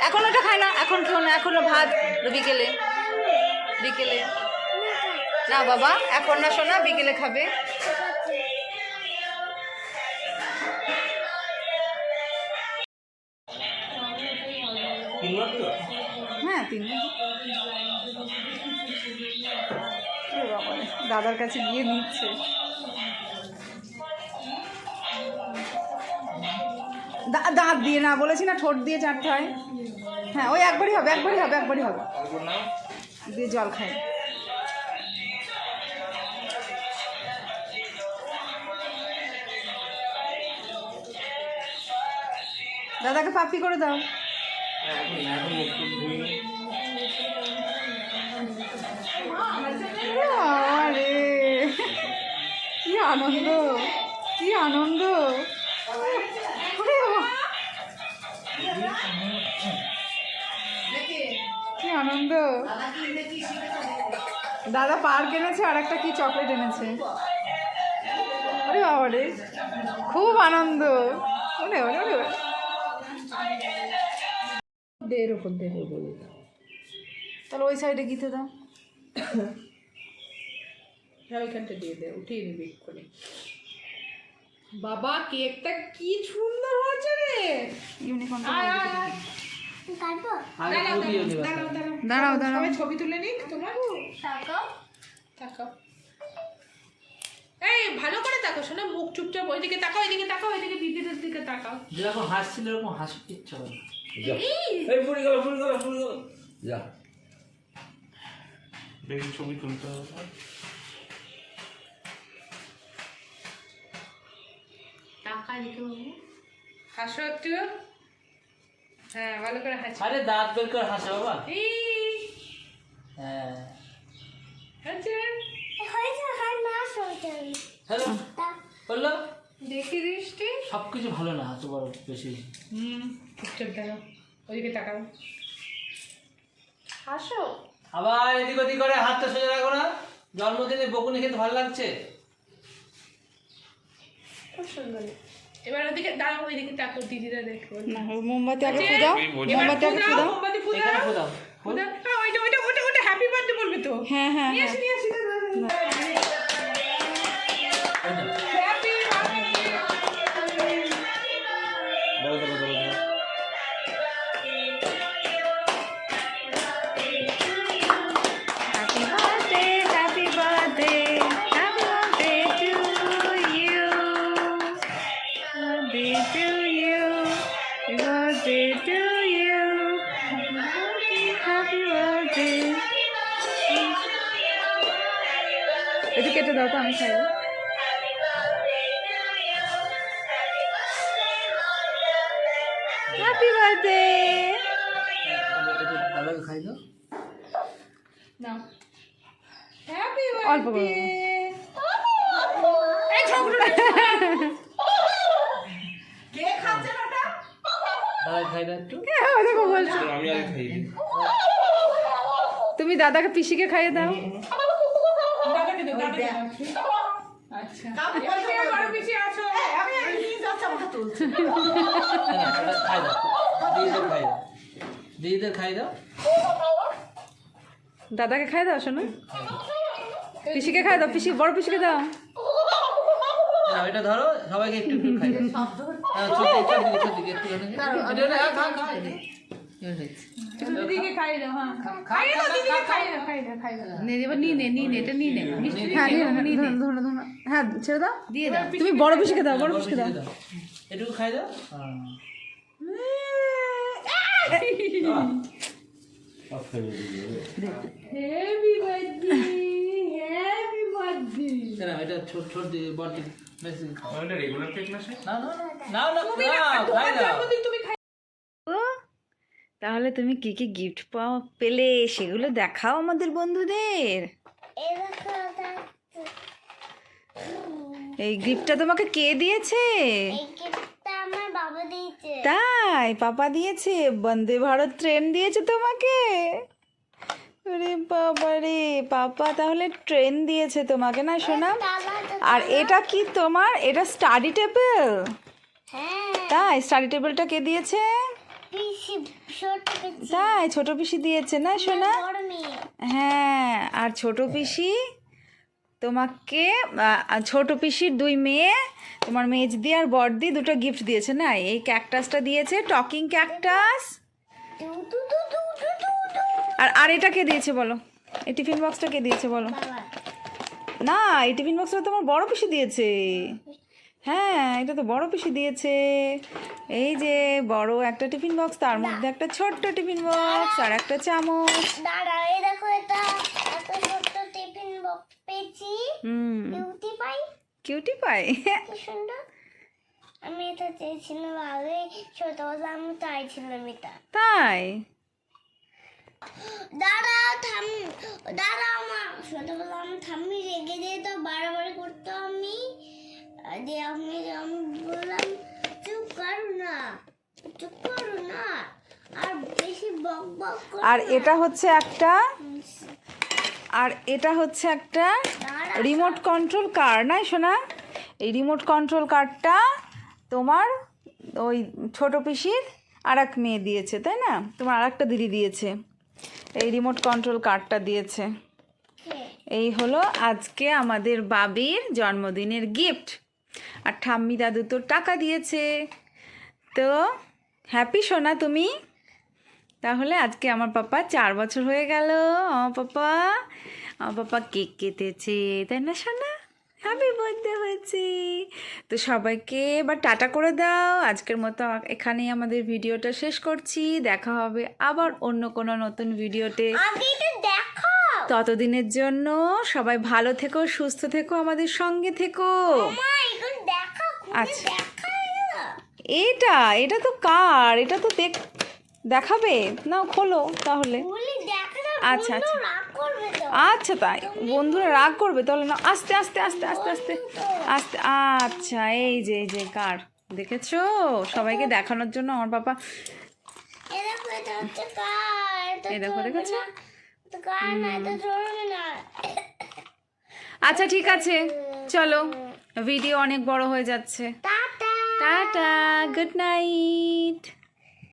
এখন ওটা খায় না, এখন খেও না, এখনো ভাত বিকেলে বিকেলে না বাবা, এখন না শোনা, বিকেলে খাবে। হ্যাঁ 3 দাদার কাছে গিয়ে নিচ্ছে। দাঁত দিয়ে না, বলেছি না ঠোঁট দিয়ে চাটতে হয়। হ্যাঁ ওই একবারই হবে, একবারই হবে, একবারই হবে, দিয়ে জল খায়। দাদাকে পাপি করে দাও। আরে কি আনন্দ, কি আনন্দ, কি আনন্দ। দাদা পার্ক এনেছে আর একটা কি চকলেট এনেছে। আরে বাবা রে, খুব আনন্দ। ওরে ওরে ওরে, দের ওপর দে, তাহলে ওই সাইডে গিতে দাও। ওইখানটা দিয়ে দে, উঠিয়ে নিবি এক্ষুনি। বাবা কেকটা কি সুন্দর হয়েছে রে। ইউনিফর্ম দাঁড়াও দাঁড়াও দাঁড়াও, ছবি তুলে নিক তোমার। তাকাও, এই ভালো করে তাকাও শোনা, মুখ চুপচাপ ওইদিকে তাকাও, ওইদিকে তাকাও, ওইদিকে দিদিদের দিকে তাকাও। যেরকম হাসছিল এরকম হাসি ইচ্ছা হয়। এই ফুড়ে গেল, ফুড়ে গেল, ফুড়ে গেল। যা দেখি ছবি তুলতে হবে। টাকা দিতে হবে, হাসো একটু। হ্যাঁ ভালো করে হাসো। আরে দাঁত বের করে হাসে বাবা। হ্যাঁ আছে হ্যালো বললো দেখি দৃষ্টি সব কিছু ভালো না এত বড় বেশি চুপচাপ দেখো ওইদিকে তাকাও হাসো আবার এদিক ওদিক করে হাতটা সোজা রাখো না জন্মদিনে বকুনি খেতে ভালো লাগছে খুব সুন্দর এবার ওদিকে দাঁড়াও ওইদিকে তাকাও দিদিরা দেখো না মোমবাতি আগে ফুদাও মোমবাতি আগে ফুদাও মোমবাতি ফুদাও এখানে ফোদাও ফুদাও ওইটা ওইটা ওইটা ওইটা হ্যাপি বার্থডে বলবে তো হ্যাঁ হ্যাঁ নিয়ে হ্যাঁ আসি হ্যাপি বলো বলো বলো বলো। Happy birthday to you. Birthday to you. Birthday to you. Happy birthday. এটা কেটে দাও তো আমি খাই হ্যাপি বার্থডে ভালো খাই দাও নাও হ্যাপি অল্প করে এই ছোকরো কে খাচ্ছে ওটা দাদা খাই দাও একটু দেখো বলছো আমি আগে খাই দিই। তুমি দাদাকে পিসিকে খাইয়ে দাও দাদাকে দাও দাদাকে দাও আচ্ছা কাকে বড় বেশি আছো আমি নিয়ে যাচ্ছি আমাকে তুলছি খাই দাও দিদিদের খাই দাও দাদাকে খাই দাও শোনো পিসিকে খাই দাও পিসি বড় পিসিকে দাও না এটা ধরো সবাইকে একটু একটু খাই দাও ছোট একটু দিদিকে খাই দাও হ্যাঁ খাই দাও দিদিকে খাই দাও খাই দাও নে এবার নিয়ে নে এটা নিয়ে নে হ্যাঁ ধরো হ্যাঁ ছেড়ে দাও দিয়ে দাও তুমি বড় পিসিকে দাও বড় পিসিকে দাও একটু খাই দাও সব ফেলে দিই। হ্যাপি বার্থডে হ্যাপি বার্থডে না এটা ছোট ছোট দিয়ে বড় বেশি খাও ওটা রেগুলার কেক না সে? না খাই দাও তুমি খাই তাহলে তুমি কি কি গিফট পেলে সেগুলো দেখাও আমাদের বন্ধুদের এই গিফটটা তোমাকে কে দিয়েছে আমার বাবা দিয়েছে তাই পাপা দিয়েছে বন্দে ভারত ট্রেন দিয়েছে তোমাকে আরে বাবা রে পাপা তাহলে ট্রেন দিয়েছে তোমাকে না শোনা আর এটা কি তোমার এটা স্টাডি টেবিল হ্যাঁ তাই স্টাডি টেবিলটা কে দিয়েছে পিসি ছোট পিসি তাই ছোট পিসি দিয়েছে না শোনা বড় মেয়ে হ্যাঁ আর ছোট পিসি তোমাকে ছোট পিসির দুই মেয়ে তোমার মেজদি আর বড়দি দুটো গিফট দিয়েছে না এই ক্যাকটাসটা দিয়েছে talking cactus two two two two two two two আর এটা কে দিয়েছে বলো এই টিফিন বক্সটা কে দিয়েছে বলো বাবা না এই টিফিন বক্সটা তোমার বড় পিসি দিয়েছে হ্যাঁ এটা তো বড় পিসি দিয়েছে এই যে বড় একটা টিফিন বক্স তার মধ্যে একটা ছোট্ট টিফিন বক্স আর একটা চামচ দাঁড়া এই দেখো এটা একটা ছোট্ট টিফিন বক্স পেয়েছি কিউটি পাই কিউটি পাই কি সুন্দর আমি এটা চেয়েছিলাম আগে ছোটবেলা আমি চাইছিলাম এটা তাই দাঁড়াও দাঁড়াও মা ছোটবেলা আমি ঠাম্মি রেগে দিয়ে তো বাড়াবাড়ি করতো আমি দিয়ে আমি বললাম চুপ করো না আর বেশি বক বক করো আর এটা হচ্ছে একটা রিমোট কন্ট্রোল কার না শোনা এই রিমোট কন্ট্রোল কারটা তোমার ওই ছোট পিসির আর এক মেয়ে দিয়েছে তাই না তোমার আর একটা দিদি দিয়েছে এই রিমোট কন্ট্রোল কারটা দিয়েছে এই হলো আজকে আমাদের বাবির জন্মদিনের গিফট আর ঠাম্মি দাদু তো টাকা দিয়েছে তো হ্যাপি সোনা তুমি তাহলে আজকে আমার পাপা 4 বছর হয়ে গেল আমার পাপা কেক কেটেছে তাই না সোনা হ্যাপি বার্থডে হয়েছে তো সবাইকে এবার টাটা করে দাও আজকের মতো এখানেই আমাদের ভিডিওটা শেষ করছি দেখা হবে আবার অন্য কোনো নতুন ভিডিওতে আগে এটা দেখো ততদিনের জন্য সবাই ভালো থেকো সুস্থ থেকো আমাদের সঙ্গে থেকো মা এটা দেখো আচ্ছা দেখা এটা তো কার এটা তো দেখাবে না খোলো তাহলে বলি দেখা আচ্ছা আচ্ছা রাখো আচ্ছা তাই বন্ধুরা রাগ করবে তাহলে না, আস্তে আস্তে আস্তে আস্তে আস্তে আস্তে। আচ্ছা এই যে কার দেখেছো, সবাইকে দেখানোর জন্য আমার বাবা এই দেখো এটা হচ্ছে কার, এটা এই দেখো, চলবে দেখেছো? না। এটা কার না, এটা চলবে না। আচ্ছা ঠিক আছে চলো, ভিডিও অনেক বড় হয়ে যাচ্ছে। টাটা। Tata, good night.